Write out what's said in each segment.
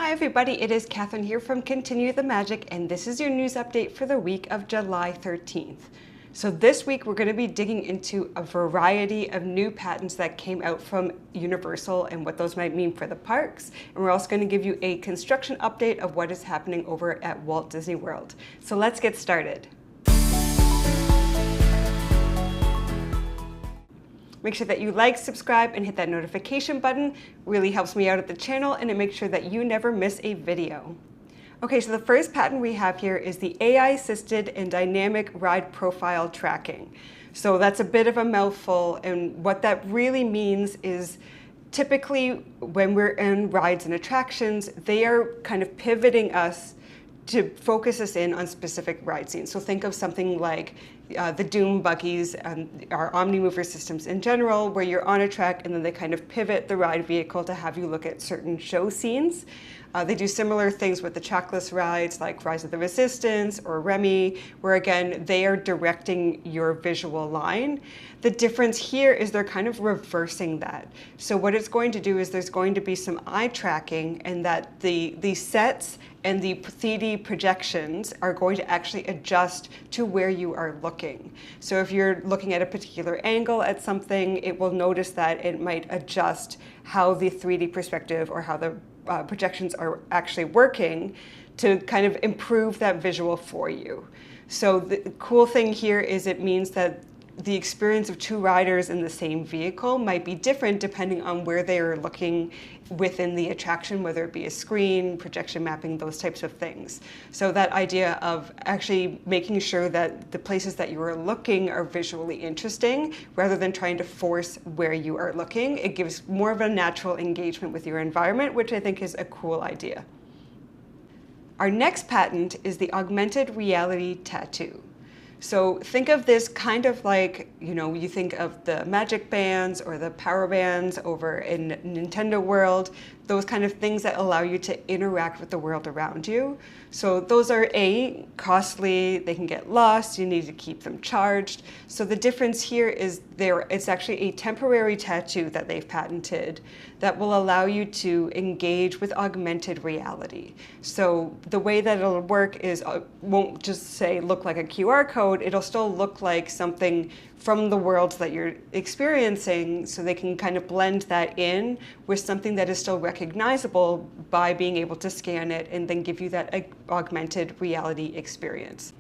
Hi everybody, it is Catherine here from Continue the Magic, and this is your news update for the week of July 13th. So this week we're going to be digging into a variety of new patents that came out from Universal and what those might mean for the parks. And we're also going to give you a construction update of what is happening over at Walt Disney World. So let's get started. Make sure that you like, subscribe, and hit that notification button. It really helps me out at the channel, and it makes sure that you never miss a video. Okay, so the first patent we have here is the AI-assisted and dynamic ride profile tracking. So that's a bit of a mouthful, and what that really means is typically when we're in rides and attractions, they are kind of pivoting us to focus us in on specific ride scenes. So think of something like the Doom buggies and our Omnimover systems in general, where you're on a track and then they kind of pivot the ride vehicle to have you look at certain show scenes. They do similar things with the trackless rides like Rise of the Resistance or Remy, where again, they are directing your visual line. The difference here is they're kind of reversing that. So what it's going to do is there's going to be some eye tracking, and that the sets and the 3D projections are going to actually adjust to where you are looking. So if you're looking at a particular angle at something, it will notice that it might adjust how the 3D perspective or how the projections are actually working to kind of improve that visual for you. So the cool thing here is it means that the experience of two riders in the same vehicle might be different depending on where they are looking within the attraction, whether it be a screen, projection mapping, those types of things. So that idea of actually making sure that the places that you are looking are visually interesting rather than trying to force where you are looking, it gives more of a natural engagement with your environment, which I think is a cool idea. Our next patent is the augmented reality tattoo. So think of this kind of like, you think of the magic bands or the power bands over in Nintendo World, those kind of things that allow you to interact with the world around you. So those are costly, they can get lost, you need to keep them charged. So the difference here is it's actually a temporary tattoo that they've patented that will allow you to engage with augmented reality. So the way that it'll work is won't just say look like a QR code, it'll still look like something from the worlds that you're experiencing, so they can kind of blend that in with something that is still recognizable by being able to scan it and then give you that augmented reality experience.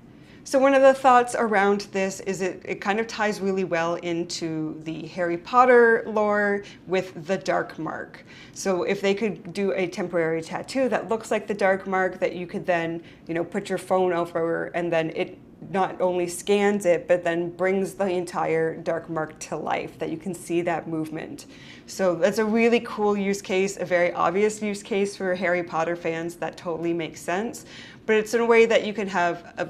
So one of the thoughts around this is it kind of ties really well into the Harry Potter lore with the dark mark. So if they could do a temporary tattoo that looks like the dark mark that you could then, put your phone over, and then it not only scans it, but then brings the entire dark mark to life, that you can see that movement. So that's a really cool use case, a very obvious use case for Harry Potter fans that totally makes sense. But it's in a way that you can have a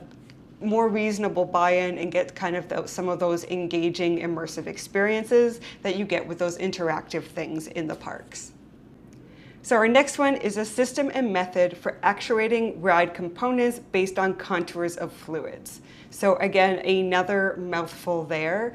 more reasonable buy-in and get kind of some of those engaging, immersive experiences that you get with those interactive things in the parks. So our next one is a system and method for actuating ride components based on contours of fluids. So again, another mouthful there.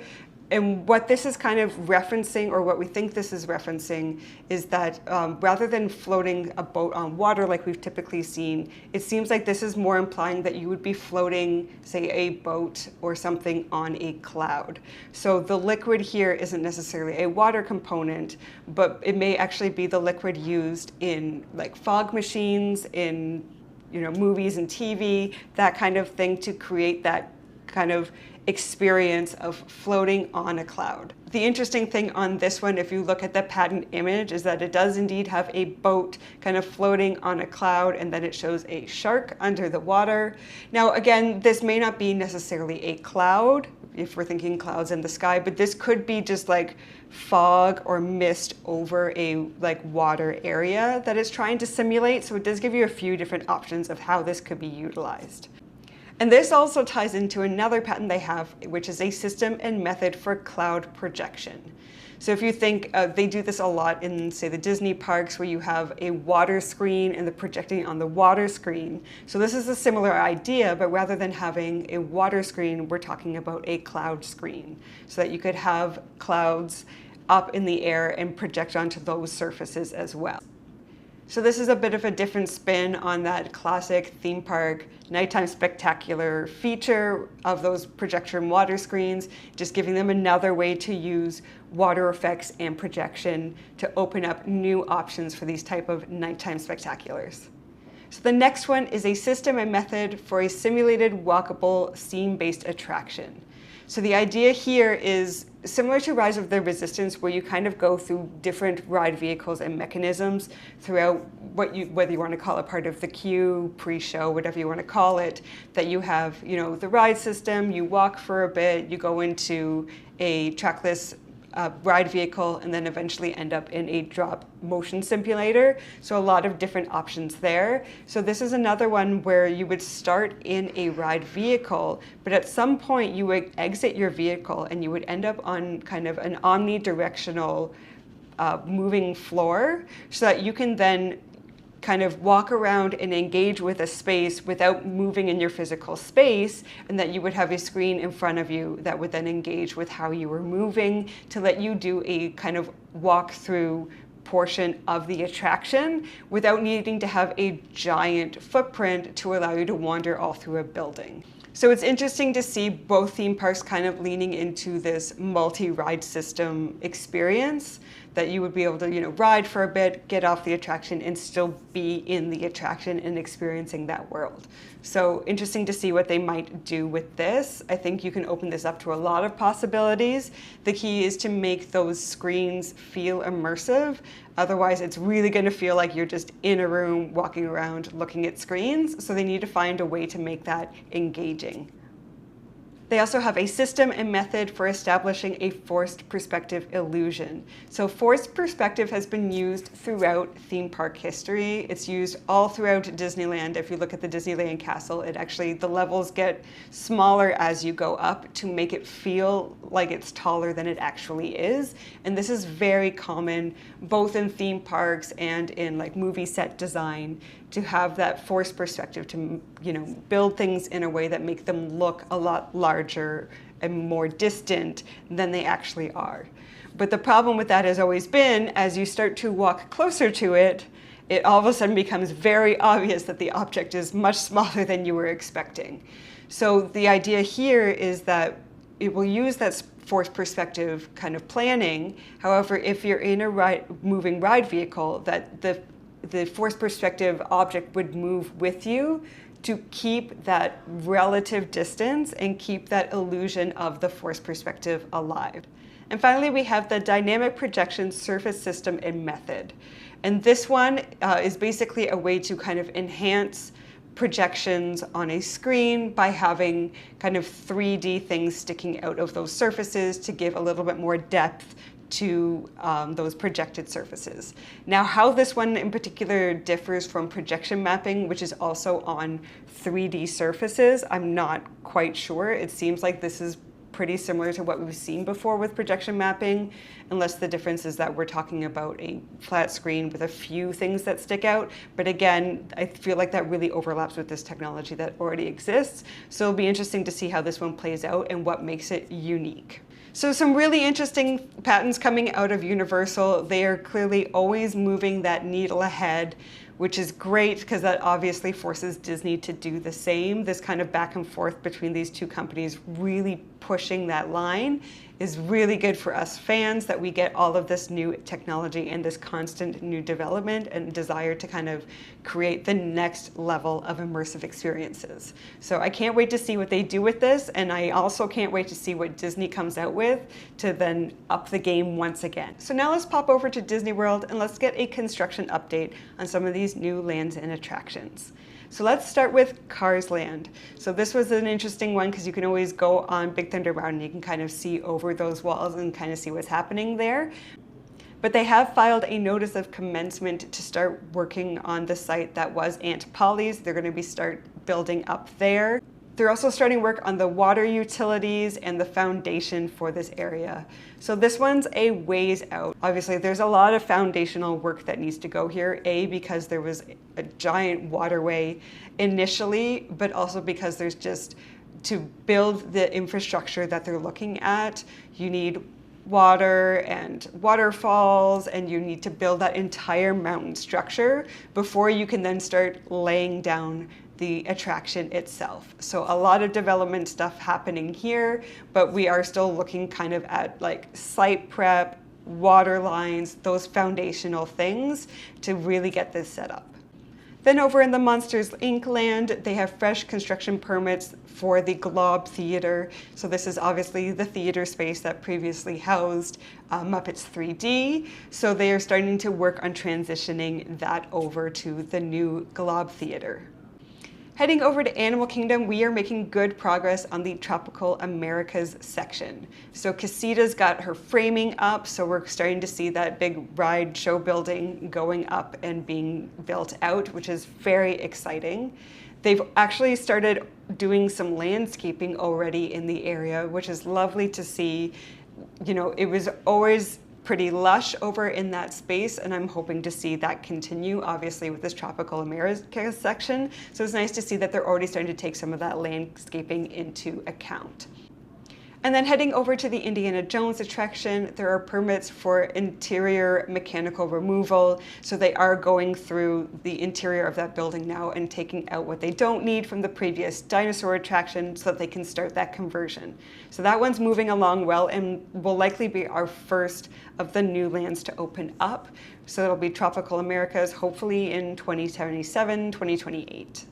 And what this is kind of referencing, or what we think this is referencing, is that rather than floating a boat on water like we've typically seen, it seems like this is more implying that you would be floating, say, a boat or something on a cloud. So the liquid here isn't necessarily a water component, but it may actually be the liquid used in like fog machines, in movies and TV, that kind of thing, to create that kind of experience of floating on a cloud. The interesting thing on this one, if you look at the patent image, is that it does indeed have a boat kind of floating on a cloud, and then it shows a shark under the water. Now again, this may not be necessarily a cloud, if we're thinking clouds in the sky, but this could be just like fog or mist over a water area that it's trying to simulate. So it does give you a few different options of how this could be utilized. And this also ties into another patent they have, which is a system and method for cloud projection. So if you think, they do this a lot in, say, the Disney parks, where you have a water screen and the projecting on the water screen. So this is a similar idea, but rather than having a water screen, we're talking about a cloud screen, so that you could have clouds up in the air and project onto those surfaces as well. So this is a bit of a different spin on that classic theme park nighttime spectacular feature of those projection water screens, just giving them another way to use water effects and projection to open up new options for these type of nighttime spectaculars. So the next one is a system and method for a simulated walkable scene-based attraction. So the idea here is similar to Rise of the Resistance, where you kind of go through different ride vehicles and mechanisms throughout whether you want to call it part of the queue, pre-show, whatever you want to call it, that you have, the ride system, you walk for a bit, you go into a trackless ride vehicle, and then eventually end up in a drop motion simulator. So a lot of different options there. So this is another one where you would start in a ride vehicle, but at some point you would exit your vehicle and you would end up on kind of an omnidirectional moving floor, so that you can then kind of walk around and engage with a space without moving in your physical space, and that you would have a screen in front of you that would then engage with how you were moving to let you do a kind of walk through portion of the attraction without needing to have a giant footprint to allow you to wander all through a building. So it's interesting to see both theme parks kind of leaning into this multi-ride system experience, that you would be able to, ride for a bit, get off the attraction, and still be in the attraction and experiencing that world. So interesting to see what they might do with this. I think you can open this up to a lot of possibilities. The key is to make those screens feel immersive. Otherwise, it's really going to feel like you're just in a room walking around looking at screens. So they need to find a way to make that engaging. They also have a system and method for establishing a forced perspective illusion. So forced perspective has been used throughout theme park history. It's used all throughout Disneyland. If you look at the Disneyland castle, the levels get smaller as you go up to make it feel like it's taller than it actually is. And this is very common both in theme parks and in like movie set design, to have that forced perspective, to build things in a way that make them look a lot larger and more distant than they actually are. But the problem with that has always been, as you start to walk closer to it, it all of a sudden becomes very obvious that the object is much smaller than you were expecting. So the idea here is that it will use that forced perspective kind of planning. However, if you're in a moving ride vehicle, that the forced perspective object would move with you to keep that relative distance and keep that illusion of the forced perspective alive. And finally, we have the dynamic projection surface system and method. And this one is basically a way to kind of enhance projections on a screen by having kind of 3D things sticking out of those surfaces to give a little bit more depth to those projected surfaces. Now, how this one in particular differs from projection mapping, which is also on 3D surfaces, I'm not quite sure. It seems like this is pretty similar to what we've seen before with projection mapping, unless the difference is that we're talking about a flat screen with a few things that stick out. But again, I feel like that really overlaps with this technology that already exists. So it'll be interesting to see how this one plays out and what makes it unique. So some really interesting patents coming out of Universal. They are clearly always moving that needle ahead, which is great because that obviously forces Disney to do the same. This kind of back and forth between these two companies really pushing that line is really good for us fans, that we get all of this new technology and this constant new development and desire to kind of create the next level of immersive experiences. So I can't wait to see what they do with this, and I also can't wait to see what Disney comes out with to then up the game once again. So now let's pop over to Disney World and let's get a construction update on some of these new lands and attractions. So let's start with Cars Land. So this was an interesting one because you can always go on Big Thunder Mountain and you can kind of see over those walls and kind of see what's happening there. But they have filed a notice of commencement to start working on the site that was Aunt Polly's. They're going to start building up there. They're also starting work on the water utilities and the foundation for this area. So this one's a ways out. Obviously, there's a lot of foundational work that needs to go here, because there was a giant waterway initially, but also because there's just, to build the infrastructure that they're looking at, you need water and waterfalls, and you need to build that entire mountain structure before you can then start laying down the attraction itself. So a lot of development stuff happening here, but we are still looking kind of at like site prep, water lines, those foundational things to really get this set up. Then over in the Monsters Inc. land, they have fresh construction permits for the Glob Theater. So this is obviously the theater space that previously housed Muppets 3D. So they are starting to work on transitioning that over to the new Glob Theater. Heading over to Animal Kingdom, we are making good progress on the Tropical Americas section. So Casita's got her framing up, so we're starting to see that big ride show building going up and being built out, which is very exciting. They've actually started doing some landscaping already in the area, which is lovely to see. You know, it was always pretty lush over in that space, and I'm hoping to see that continue, obviously, with this Tropical America section. So it's nice to see that they're already starting to take some of that landscaping into account. And then heading over to the Indiana Jones attraction, there are permits for interior mechanical removal. So they are going through the interior of that building now and taking out what they don't need from the previous dinosaur attraction so that they can start that conversion. So that one's moving along well and will likely be our first of the new lands to open up. So it'll be Tropical Americas, hopefully in 2027, 2028.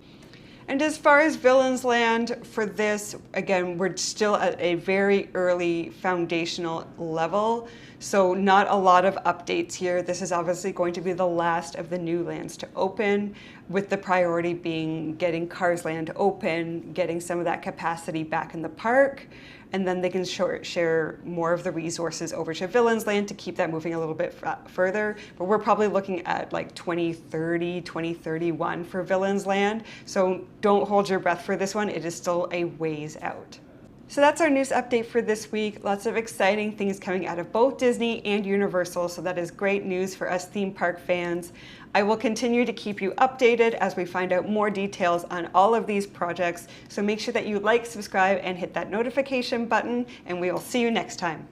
And as far as Villainsland, for this, again, we're still at a very early foundational level, so not a lot of updates here. This is obviously going to be the last of the new lands to open, with the priority being getting Cars Land open, getting some of that capacity back in the park, and then they can share more of the resources over to Villainsland to keep that moving a little bit further. But we're probably looking at like 2030, 2031 for Villainsland. So don't hold your breath for this one. It is still a ways out. So that's our news update for this week. Lots of exciting things coming out of both Disney and Universal, so that is great news for us theme park fans. I will continue to keep you updated as we find out more details on all of these projects, so make sure that you like, subscribe, and hit that notification button, and we will see you next time.